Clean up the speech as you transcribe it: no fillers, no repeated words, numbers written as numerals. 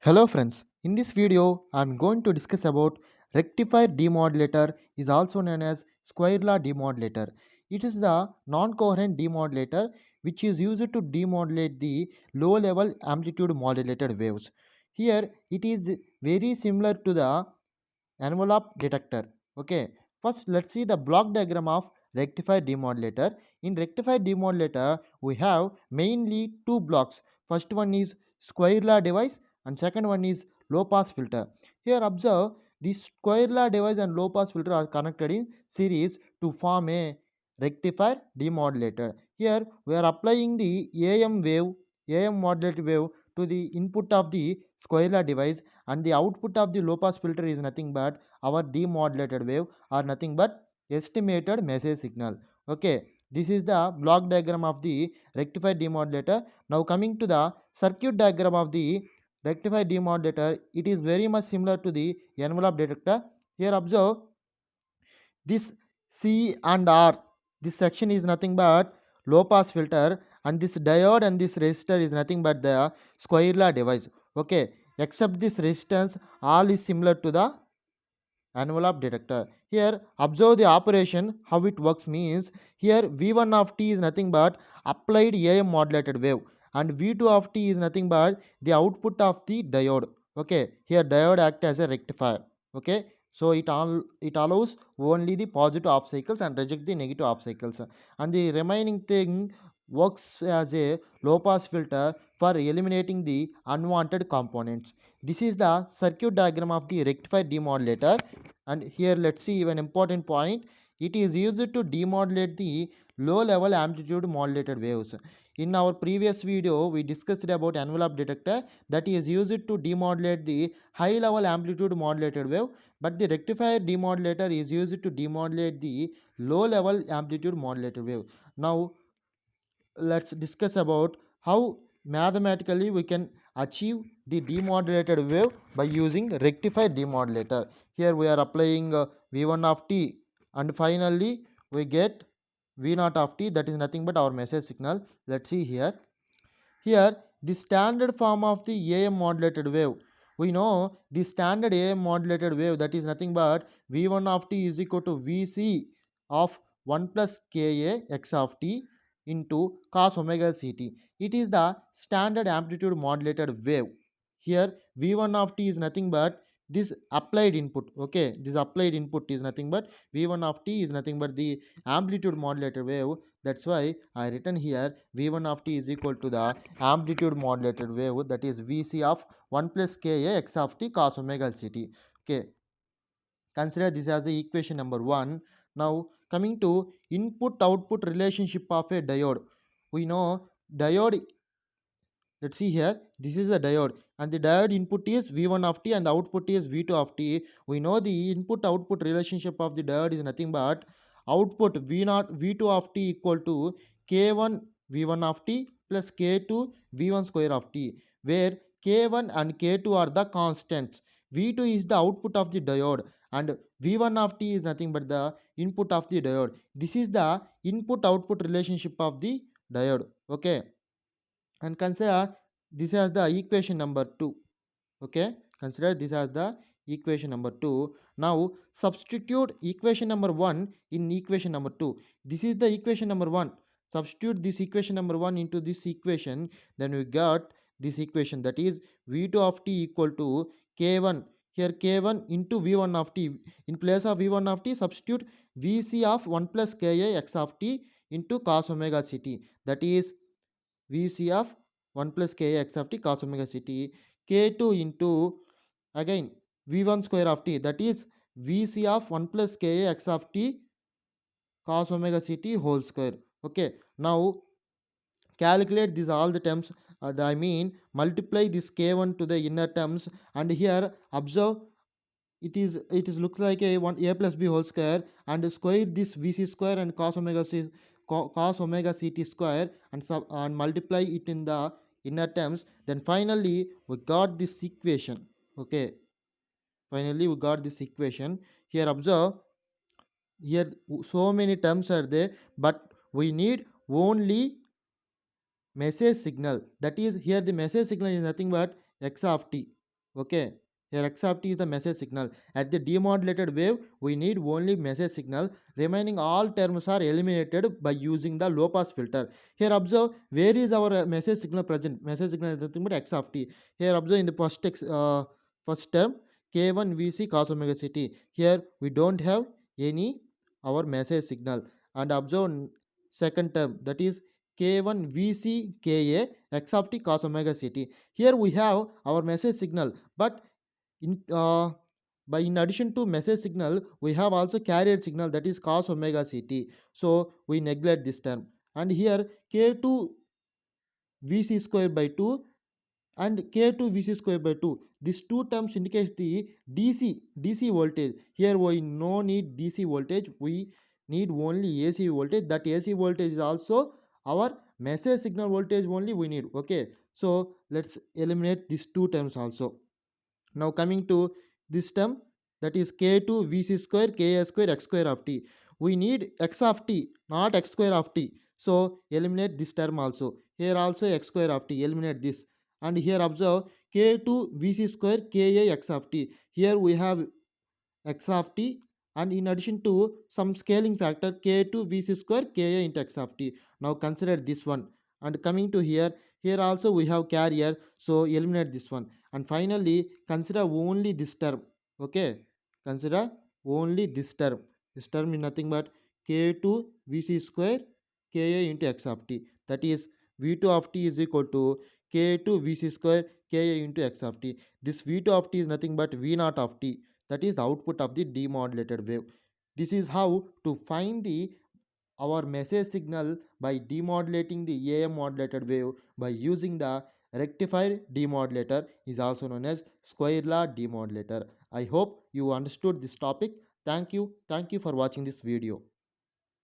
Hello friends, in this video I am going to discuss about Rectifier Demodulator is also known as square law demodulator. It is the non-coherent demodulator which is used to demodulate the low level amplitude modulated waves. Here it is very similar to the envelope detector. Okay, first let's see the block diagram of rectifier demodulator. In rectifier demodulator we have mainly two blocks. First one is square law device and second one is low pass filter. Here observe, this square law device and low pass filter are connected in series to form a rectifier demodulator. Here we are applying the am modulated wave to the input of the square law device, and the output of the low pass filter is nothing but our demodulated wave or nothing but estimated message signal. Okay, this is the block diagram of the rectifier demodulator. Now coming to the circuit diagram of the rectifier demodulator, it is very much similar to the envelope detector. Here observe, this C and R, this section is nothing but low pass filter, and this diode and this resistor is nothing but the square law device. Okay, except this resistance, all is similar to the envelope detector. Here observe the operation, how it works means, here V1 of t is nothing but applied AM modulated wave, and V2 of t is nothing but the output of the diode. Okay, here diode act as a rectifier. Okay, so it allows only the positive off cycles and reject the negative off cycles, and the remaining thing works as a low pass filter for eliminating the unwanted components. This is the circuit diagram of the rectifier demodulator. And here let's see an important point. It is used to demodulate the low level amplitude modulated waves. In our previous video we discussed about envelope detector that is used to demodulate the high level amplitude modulated wave, but the rectifier demodulator is used to demodulate the low level amplitude modulated wave. Now let's discuss about how mathematically we can achieve the demodulated wave by using rectifier demodulator. Here we are applying v1 of t, and finally we get v0 of t, that is nothing but our message signal. Let's see here. Here, the standard form of the AM modulated wave. We know the standard AM modulated wave, that is nothing but V1 of t is equal to Vc of 1 plus Ka x of t into cos omega ct. It is the standard amplitude modulated wave. Here V1 of t is nothing but this applied input. Okay, this applied input is nothing but V1 of t is nothing but the amplitude modulated wave. That's why I written here V1 of t is equal to the amplitude modulated wave, that is Vc of 1 plus Ka x of t cos omega ct. Okay, consider this as the equation number 1. Now coming to input output relationship of a diode. We know diode, let's see here, this is a diode and the diode input is V1 of t and the output is V2 of t. We know the input output relationship of the diode is nothing but output V0 V2 of t equal to K1 V1 of t plus K2 V1 square of t, where K1 and K2 are the constants. V2 is the output of the diode and V1 of t is nothing but the input of the diode. This is the input output relationship of the diode. Okay, and consider this as the equation number 2. Okay, consider this as the equation number 2. Now substitute equation number 1 in equation number 2. This is the equation number 1. Substitute this equation number 1 into this equation, then we got this equation, that is v2 of t equal to k1. Here k1 into v1 of t, in place of v1 of t substitute vc of 1 plus ka x of t into cos omega ct, that is Vc of 1 plus K x of t cos omega ct, K2 into again V1 square of t, that is Vc of 1 plus K x of t cos omega ct whole square. Okay, now calculate these all the terms, I mean multiply this K1 to the inner terms, and here observe, it is looks like a 1 a plus b whole square, and square this vc square and cos omega ct square, and and multiply it in the inner terms, then finally we got this equation. Okay, finally we got this equation. Here observe, here so many terms are there, but we need only message signal, that is here the message signal is nothing but x of t. Okay, here x of t is the message signal. At the demodulated wave, we need only message signal. Remaining all terms are eliminated by using the low pass filter. Here observe where is our message signal present. Message signal is nothing but x of t. Here observe in the first term k1 vc cos omega ct. Here we don't have any our message signal. And observe second term, that is k1 vc ka x of t cos omega ct. Here we have our message signal, but in by in addition to message signal, we have also carrier signal, that is cos omega ct. So we neglect this term. And here k2 vc square by 2 and k2 vc square by 2, these two terms indicates the dc voltage. Here we no need dc voltage, we need only ac voltage. That ac voltage is also our message signal voltage only we need. Okay, so let's eliminate these two terms also. Now coming to this term, that is k2 vc square ka square x square of t. We need x of t, not x square of t. So eliminate this term also. Here also x square of t, eliminate this. And here observe k2 vc square ka x of t. Here we have x of t, and in addition to some scaling factor k2 vc square ka into x of t. Now consider this one. And coming to here, here also we have carrier, so eliminate this one. And finally consider only this term. Okay, consider only this term. This term is nothing but k2 vc square ka into x of t. That is v2 of t is equal to k2 vc square ka into x of t. This v2 of t is nothing but v naught of t, that is the output of the demodulated wave. This is how to find the our message signal by demodulating the AM modulated wave by using the rectifier demodulator, is also known as square law demodulator. I hope you understood this topic. Thank you for watching this video.